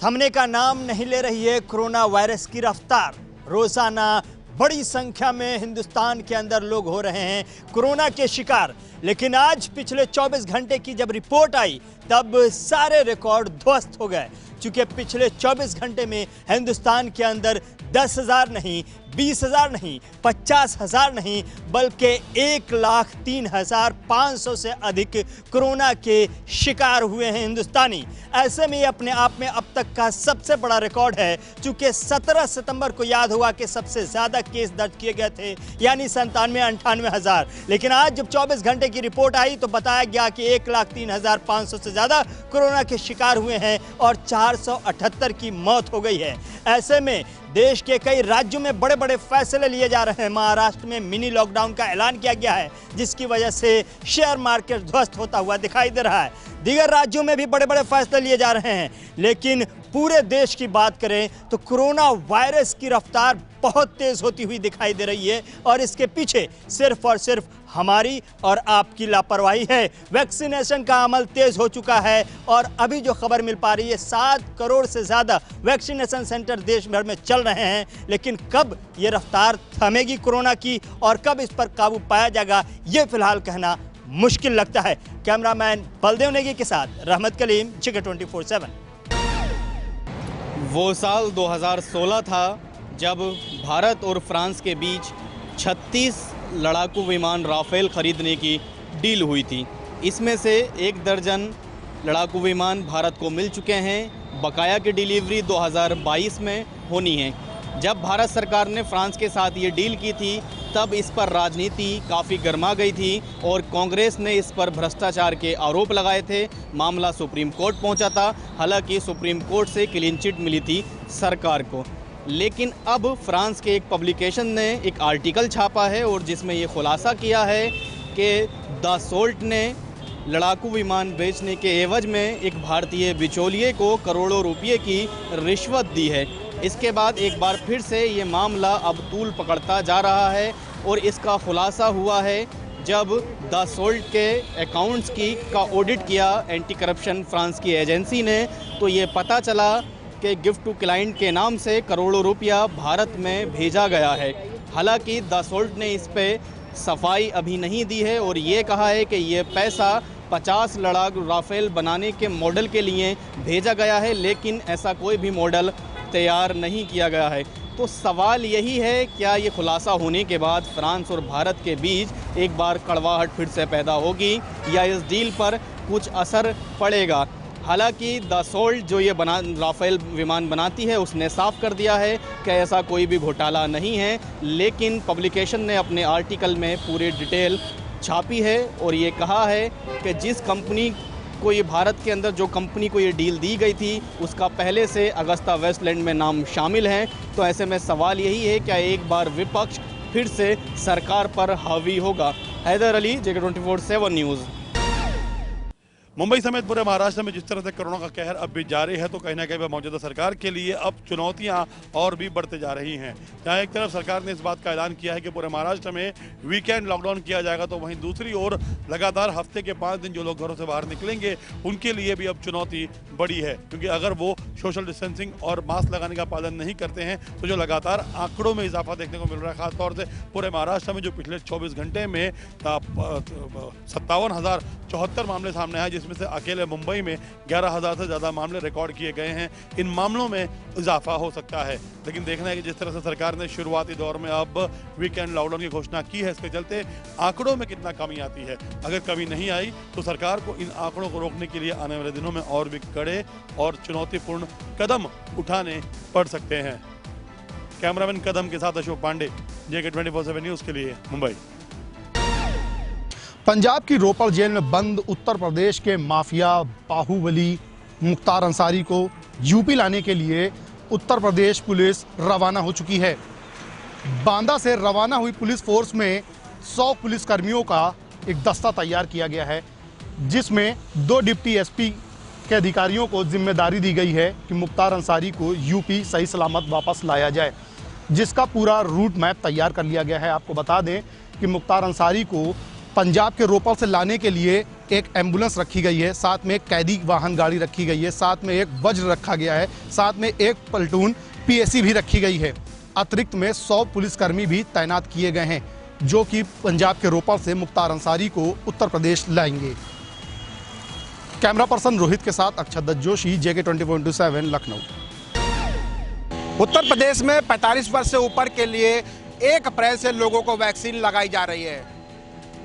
थमने का नाम नहीं ले रही है कोरोना वायरस की रफ्तार। रोजाना बड़ी संख्या में हिंदुस्तान के अंदर लोग हो रहे हैं कोरोना के शिकार। लेकिन आज पिछले 24 घंटे की जब रिपोर्ट आई तब सारे रिकॉर्ड ध्वस्त हो गए, क्योंकि पिछले 24 घंटे में हिंदुस्तान के अंदर 10,000 नहीं, 20,000 नहीं, 50,000 नहीं, बल्कि 1,03,500 से अधिक कोरोना के शिकार हुए हैं हिंदुस्तानी। ऐसे में अपने आप में अब तक का सबसे बड़ा रिकॉर्ड है, क्योंकि 17 सितंबर को याद हुआ कि सबसे ज़्यादा केस दर्ज किए गए थे, यानी 97-98,000। लेकिन आज जब 24 घंटे की रिपोर्ट आई तो बताया गया कि 1,03,500 से ज़्यादा कोरोना के शिकार हुए हैं और 478 की मौत हो गई है। ऐसे में देश के कई राज्यों में बड़े बड़े फैसले लिए जा रहे हैं। महाराष्ट्र में मिनी लॉकडाउन का ऐलान किया गया है, जिसकी वजह से शेयर मार्केट ध्वस्त होता हुआ दिखाई दे रहा है। दीगर राज्यों में भी बड़े बड़े फैसले लिए जा रहे हैं। लेकिन पूरे देश की बात करें तो कोरोना वायरस की रफ्तार बहुत तेज होती हुई दिखाई दे रही है, और इसके पीछे सिर्फ और सिर्फ हमारी और आपकी लापरवाही है। वैक्सीनेशन का अमल तेज हो चुका है और अभी जो खबर मिल पा रही है 7 करोड़ से ज़्यादा वैक्सीनेशन सेंटर देश भर में चल रहे हैं। लेकिन कब ये रफ्तार थमेगी कोरोना की और कब इस पर काबू पाया जाएगा, ये फिलहाल कहना मुश्किल लगता है। कैमरामैन बलदेव नेगी के साथ रहमत कलीम, जिगर 24/7। वो साल 2016 था जब भारत और फ्रांस के बीच 36 लड़ाकू विमान राफेल खरीदने की डील हुई थी। इसमें से 1 दर्जन लड़ाकू विमान भारत को मिल चुके हैं। बकाया की डिलीवरी 2022 में होनी है। जब भारत सरकार ने फ्रांस के साथ ये डील की थी तब इस पर राजनीति काफ़ी गर्मा गई थी और कांग्रेस ने इस पर भ्रष्टाचार के आरोप लगाए थे। मामला सुप्रीम कोर्ट पहुंचा था। हालांकि सुप्रीम कोर्ट से क्लीन चिट मिली थी सरकार को। लेकिन अब फ्रांस के एक पब्लिकेशन ने एक आर्टिकल छापा है और जिसमें ये खुलासा किया है कि दसॉल्ट ने लड़ाकू विमान बेचने के एवज में एक भारतीय बिचौलिए को करोड़ों रुपये की रिश्वत दी है। इसके बाद एक बार फिर से ये मामला अब तूल पकड़ता जा रहा है और इसका खुलासा हुआ है जब दसॉल्ट के अकाउंट्स का ऑडिट किया एंटी करप्शन फ्रांस की एजेंसी ने, तो ये पता चला कि गिफ्ट टू क्लाइंट के नाम से करोड़ों रुपया भारत में भेजा गया है। हालांकि दसॉल्ट ने इस पे सफाई अभी नहीं दी है और ये कहा है कि ये पैसा 50 लड़ाकू राफेल बनाने के मॉडल के लिए भेजा गया है, लेकिन ऐसा कोई भी मॉडल तैयार नहीं किया गया है। तो सवाल यही है, क्या ये खुलासा होने के बाद फ्रांस और भारत के बीच एक बार कड़वाहट फिर से पैदा होगी या इस डील पर कुछ असर पड़ेगा? हालांकि दसॉल्ट जो ये राफेल विमान बनाती है उसने साफ कर दिया है कि ऐसा कोई भी घोटाला नहीं है, लेकिन पब्लिकेशन ने अपने आर्टिकल में पूरी डिटेल छापी है और ये कहा है कि जिस कंपनी को ये भारत के अंदर जो कंपनी को ये डील दी गई थी उसका पहले से अगस्ता वेस्टलैंड में नाम शामिल है। तो ऐसे में सवाल यही है, क्या एक बार विपक्ष फिर से सरकार पर हावी होगा? हैदर अली, जिगर 24/7 न्यूज़। मुंबई समेत पूरे महाराष्ट्र में जिस तरह से कोरोना का कहर अब भी जारी है, तो कहीं ना कहीं मौजूदा सरकार के लिए अब चुनौतियां और भी बढ़ते जा रही हैं। जहां एक तरफ सरकार ने इस बात का ऐलान किया है कि पूरे महाराष्ट्र में वीकेंड लॉकडाउन किया जाएगा, तो वहीं दूसरी ओर लगातार हफ्ते के 5 दिन जो लोग घरों से बाहर निकलेंगे उनके लिए भी अब चुनौती बड़ी है, क्योंकि अगर वो सोशल डिस्टेंसिंग और मास्क लगाने का पालन नहीं करते हैं तो जो लगातार आंकड़ों में इजाफा देखने को मिल रहा है, खासतौर से पूरे महाराष्ट्र में जो पिछले 24 घंटे में 57,074 मामले सामने आए, जिसमें से अकेले मुंबई में 11,000 से ज़्यादा मामले रिकॉर्ड किए गए हैं। इन मामलों में इजाफा हो सकता है, लेकिन देखना है कि जिस तरह से सरकार ने शुरुआती दौर में अब वीकेंड लॉकडाउन की घोषणा की है, इसके चलते आंकड़ों में कितना कमी आती है। अगर कमी नहीं आई तो सरकार को इन आंकड़ों को रोकने के लिए आने वाले दिनों में और भी कड़े और चुनौतीपूर्ण कदम उठाने पड़ सकते हैं। कैमरामैन कदम के साथ अशोक पांडे, JK 24/7 न्यूज़ के लिए, मुंबई। पंजाब की रोपड़ जेल में बंद उत्तर प्रदेश के माफिया बाहुबली मुख्तार अंसारी को यूपी लाने के लिए उत्तर प्रदेश पुलिस रवाना हो चुकी है। बांदा से रवाना हुई पुलिस फोर्स में 100 पुलिसकर्मियों का एक दस्ता तैयार किया गया है, जिसमें 2 डिप्टी SP के अधिकारियों को जिम्मेदारी दी गई है कि मुख्तार अंसारी को यूपी सही सलामत वापस लाया जाए, जिसका पूरा रूट मैप तैयार कर लिया गया है। आपको बता दें कि मुख्तार अंसारी को पंजाब के रोपड़ से लाने के लिए एक एम्बुलेंस रखी गई है, साथ में एक कैदी वाहन गाड़ी रखी गई है, साथ में एक वज्र रखा गया है, साथ में एक प्लटून पीएसी भी रखी गई है। अतिरिक्त में 100 पुलिसकर्मी भी तैनात किए गए हैं जो कि पंजाब के रोपड़ से मुख्तार अंसारी को उत्तर प्रदेश लाएंगे। कैमरा पर्सन रोहित के साथ अक्षत दत्त जोशी, JK 24/7 लखनऊ। उत्तर प्रदेश में 45 वर्ष से ऊपर के लिए 1 अप्रैल से लोगों को वैक्सीन लगाई जा रही है।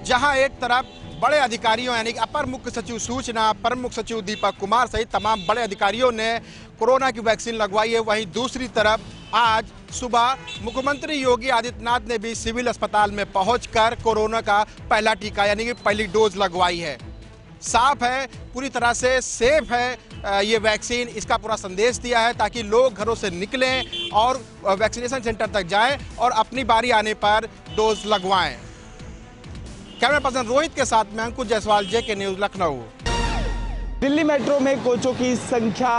जहां एक तरफ बड़े अधिकारियों यानी कि अपर मुख्य सचिव सूचना, प्रमुख सचिव दीपक कुमार सहित तमाम बड़े अधिकारियों ने कोरोना की वैक्सीन लगवाई है, वहीं दूसरी तरफ आज सुबह मुख्यमंत्री योगी आदित्यनाथ ने भी सिविल अस्पताल में पहुंचकर कोरोना का पहला टीका यानी कि पहली डोज लगवाई है। साफ है, पूरी तरह से सेफ है ये वैक्सीन, इसका पूरा संदेश दिया है ताकि लोग घरों से निकलें और वैक्सीनेशन सेंटर तक जाएं और अपनी बारी आने पर डोज लगवाएं। कैमरा पर्सन रोहित के साथ में Ankush Jaiswal, JK news Lucknow. Delhi metro में कोचों की संख्या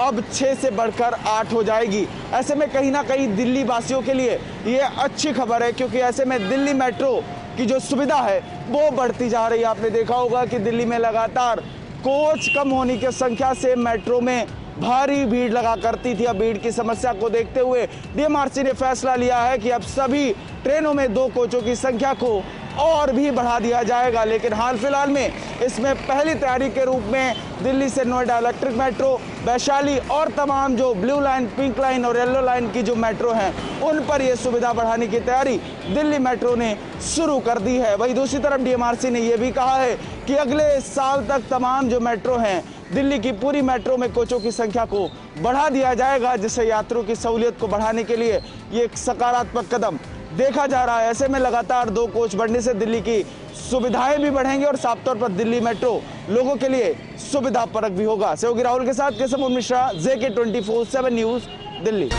अब 6 से बढ़कर 8 हो जाएगी। ऐसे में कहीं ना कहीं दिल्ली वासियों के लिए ये अच्छी खबर है, क्योंकि ऐसे में दिल्ली मेट्रो की जो सुविधा है वो बढ़ती जा रही है। आपने देखा होगा कि दिल्ली में लगातार कोच कम होने की संख्या से मेट्रो में भारी भीड़ लगा करती थी। अब भीड़ की समस्या को देखते हुए DMRC ने फैसला लिया है कि अब सभी ट्रेनों में 2 कोचों की संख्या को और भी बढ़ा दिया जाएगा। लेकिन हाल फिलहाल में इसमें पहली तैयारी के रूप में दिल्ली से नोएडा इलेक्ट्रिक मेट्रो, वैशाली और तमाम जो ब्लू लाइन, पिंक लाइन और येलो लाइन की जो मेट्रो हैं उन पर यह सुविधा बढ़ाने की तैयारी दिल्ली मेट्रो ने शुरू कर दी है। वहीं दूसरी तरफ DMRC ने यह भी कहा है कि अगले साल तक तमाम जो मेट्रो हैं दिल्ली की पूरी मेट्रो में कोचों की संख्या को बढ़ा दिया जाएगा, जिससे यात्रियों की सहूलियत को बढ़ाने के लिए ये एक सकारात्मक कदम देखा जा रहा है। ऐसे में लगातार 2 कोच बढ़ने से दिल्ली की सुविधाएं भी बढ़ेंगी और साफ तौर पर दिल्ली मेट्रो लोगों के लिए सुविधापरक भी होगा। सहयोगी राहुल के साथ Keshav Mishra, JK 24/7 news Delhi.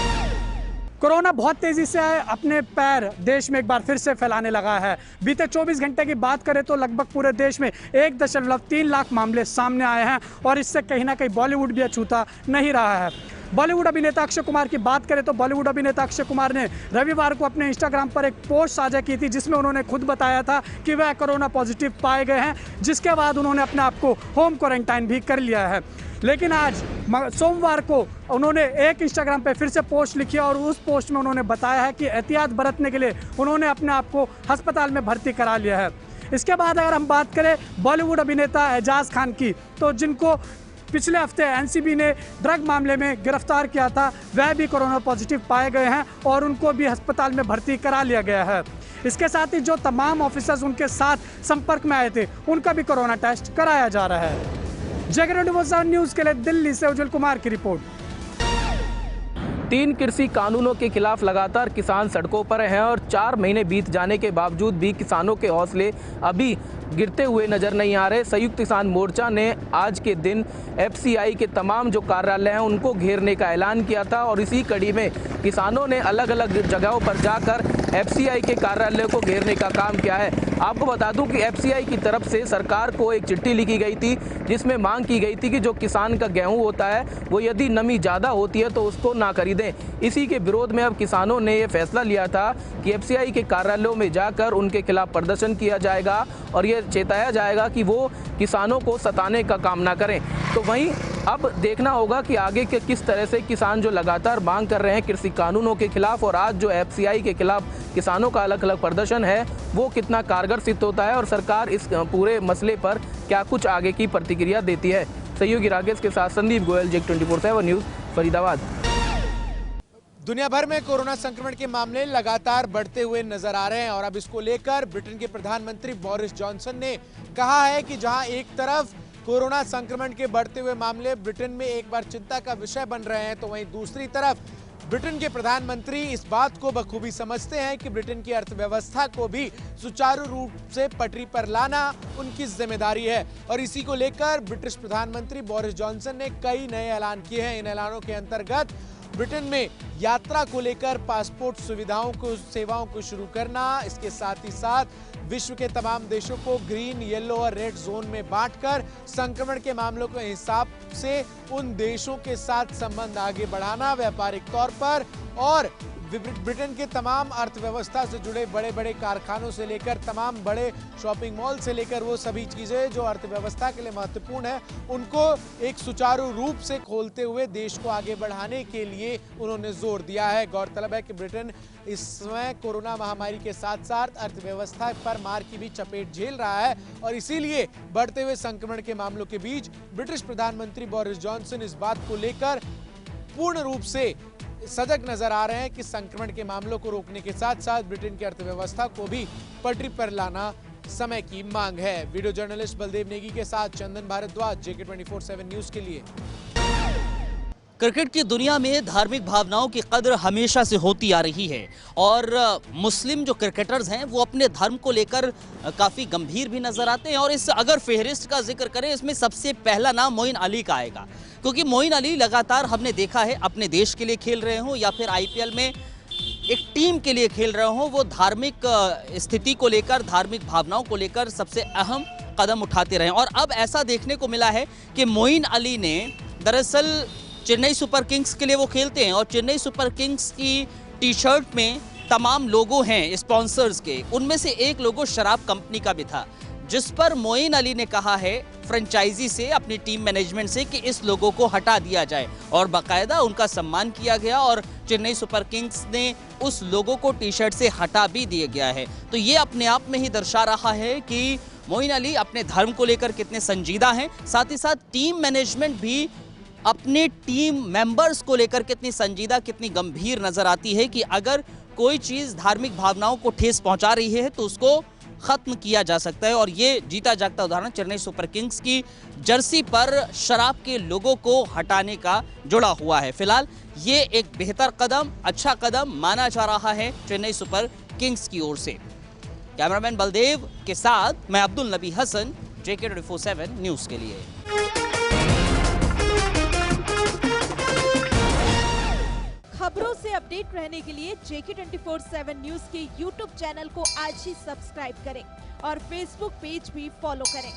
Corona बहुत तेजी से अपने पैर देश में एक बार फिर से फैलाने लगा है। बीते 24 घंटे की बात करें तो लगभग पूरे देश में 1.3 लाख मामले सामने आए हैं और इससे कहीं ना कहीं बॉलीवुड भी अछूता नहीं रहा है। बॉलीवुड अभिनेता अक्षय कुमार की बात करें तो बॉलीवुड अभिनेता अक्षय कुमार ने रविवार को अपने इंस्टाग्राम पर एक पोस्ट साझा की थी, जिसमें उन्होंने खुद बताया था कि वह कोरोना पॉजिटिव पाए गए हैं, जिसके बाद उन्होंने अपने आप को होम क्वारंटाइन भी कर लिया है। लेकिन आज सोमवार को उन्होंने एक इंस्टाग्राम पे फिर से पोस्ट लिखी और उस पोस्ट में उन्होंने बताया है कि एहतियात बरतने के लिए उन्होंने अपने आप को अस्पताल में भर्ती करा लिया है। इसके बाद अगर हम बात करें बॉलीवुड अभिनेता एजाज खान की, तो जिनको पिछले हफ्ते NCB ने ड्रग मामले में गिरफ्तार किया था, वह भी कोरोना पॉजिटिव पाए गए हैं और उनको भी अस्पताल में भर्ती करा लिया गया है। इसके साथ ही जो तमाम ऑफिसर्स उनके साथ संपर्क में आए थे उनका भी कोरोना टेस्ट कराया जा रहा है। JK 24/7 न्यूज़ के लिए दिल्ली से उज्जवल कुमार की रिपोर्ट। 3 कृषि कानूनों के खिलाफ लगातार किसान सड़कों पर हैं और 4 महीने बीत जाने के बावजूद भी किसानों के हौसले अभी गिरते हुए नजर नहीं आ रहे। संयुक्त किसान मोर्चा ने आज के दिन FCI के तमाम जो कार्यालय हैं उनको घेरने का ऐलान किया था और इसी कड़ी में किसानों ने अलग अलग जगहों पर जाकर FCI के कार्यालय को घेरने का काम किया है। आपको बता दूं कि FCI की तरफ से सरकार को एक चिट्ठी लिखी गई थी, जिसमें मांग की गई थी कि जो किसान का गेहूं होता है वो यदि नमी ज़्यादा होती है तो उसको ना खरीदें। इसी के विरोध में अब किसानों ने ये फैसला लिया था कि FCI के कार्यालयों में जाकर उनके खिलाफ प्रदर्शन किया जाएगा और ये चेताया जाएगा कि वो किसानों को सताने का काम ना करें। तो वहीं अब देखना होगा कि आगे के किस तरह से किसान जो लगातार मांग कर रहे हैं कृषि कानूनों के खिलाफ और आज जो FCI के खिलाफ किसानों का अलग अलग प्रदर्शन है वो कितना कारगर सिद्ध होता है और सरकार इस पूरे मसले पर क्या कुछ आगे की प्रतिक्रिया देती है। सहयोगी राकेश के साथ संदीप गोयल, JK 24/7 न्यूज़, फरीदाबाद। दुनिया भर में कोरोना संक्रमण के मामले लगातार बढ़ते हुए नजर आ रहे हैं और अब इसको लेकर ब्रिटेन के प्रधानमंत्री बोरिस जॉनसन ने कहा है कि जहां एक तरफ कोरोना संक्रमण के बढ़ते हुए मामले ब्रिटेन में एक बार चिंता का विषय बन रहे हैं, तो वहीं दूसरी तरफ ब्रिटेन के प्रधानमंत्री इस बात को बखूबी समझते हैं कि ब्रिटेन की अर्थव्यवस्था को भी सुचारू रूप से पटरी पर लाना उनकी जिम्मेदारी है। और इसी को लेकर ब्रिटिश प्रधानमंत्री बोरिस जॉनसन ने कई नए ऐलान किए हैं। इन ऐलानों के अंतर्गत ब्रिटेन में यात्रा को लेकर पासपोर्ट सुविधाओं को, सेवाओं को शुरू करना, इसके साथ ही साथ विश्व के तमाम देशों को ग्रीन, येलो और रेड जोन में बांटकर संक्रमण के मामलों के हिसाब से उन देशों के साथ संबंध आगे बढ़ाना व्यापारिक तौर पर, और ब्रिटेन के तमाम अर्थव्यवस्था से जुड़े बड़े बड़े कारखानों से लेकर तमाम बड़े शॉपिंग मॉल से लेकर वो सभी चीज़ें जो अर्थव्यवस्था के लिए महत्वपूर्ण है, उनको एक सुचारू रूप से खोलते हुए देश को आगे बढ़ाने के लिए उन्होंने जोर दिया है। गौरतलब है कि ब्रिटेन इस समय कोरोना महामारी के साथ साथ अर्थव्यवस्था पर मार की भी चपेट झेल रहा है और इसीलिए बढ़ते हुए संक्रमण के मामलों के बीच ब्रिटिश प्रधानमंत्री बोरिस जॉनसन इस बात को लेकर पूर्ण रूप से सजग नजर आ रहे हैं कि संक्रमण के मामलों को रोकने के साथ साथ ब्रिटेन की अर्थव्यवस्था को भी पटरी पर लाना समय की मांग है। वीडियो जर्नलिस्ट बलदेव नेगी के साथ चंदन भारद्वाज, JK 24/7 न्यूज के लिए। क्रिकेट की दुनिया में धार्मिक भावनाओं की कदर हमेशा से होती आ रही है और मुस्लिम जो क्रिकेटर्स हैं वो अपने धर्म को लेकर काफ़ी गंभीर भी नजर आते हैं। और इस अगर फहरिस्त का जिक्र करें, इसमें सबसे पहला नाम मोइन अली का आएगा, क्योंकि मोइन अली लगातार हमने देखा है अपने देश के लिए खेल रहे हों या फिर IPL में एक टीम के लिए खेल रहे हों, वो धार्मिक स्थिति को लेकर, धार्मिक भावनाओं को लेकर सबसे अहम कदम उठाते रहे। और अब ऐसा देखने को मिला है कि मोइन अली ने दरअसल चेन्नई सुपर किंग्स के लिए वो खेलते हैं और चेन्नई सुपर किंग्स की टी-शर्ट में तमाम लोगो हैं स्पॉन्सर्स के, उनमें से एक लोगो शराब कंपनी का भी था, जिस पर मोइन अली ने कहा है फ्रेंचाइजी से, अपनी टीम मैनेजमेंट से कि इस लोगो को हटा दिया जाए और बाकायदा उनका सम्मान किया गया और चेन्नई सुपर किंग्स ने उस लोगो को टी-शर्ट से हटा भी दिया गया है। तो ये अपने आप में ही दर्शा रहा है कि मोइन अली अपने धर्म को लेकर कितने संजीदा हैं, साथ ही साथ टीम मैनेजमेंट भी अपने टीम मेंबर्स को लेकर कितनी संजीदा, कितनी गंभीर नजर आती है कि अगर कोई चीज़ धार्मिक भावनाओं को ठेस पहुंचा रही है तो उसको खत्म किया जा सकता है। और ये जीता जागता उदाहरण चेन्नई सुपर किंग्स की जर्सी पर शराब के लोगों को हटाने का जुड़ा हुआ है। फिलहाल ये एक बेहतर कदम, अच्छा कदम माना जा रहा है चेन्नई सुपर किंग्स की ओर से। कैमरामैन बलदेव के साथ मैं अब्दुल नबी हसन, JK 24/7 न्यूज के लिए। खबरों से अपडेट रहने के लिए JK 24/7 न्यूज के YouTube चैनल को आज ही सब्सक्राइब करें और Facebook पेज भी फॉलो करें।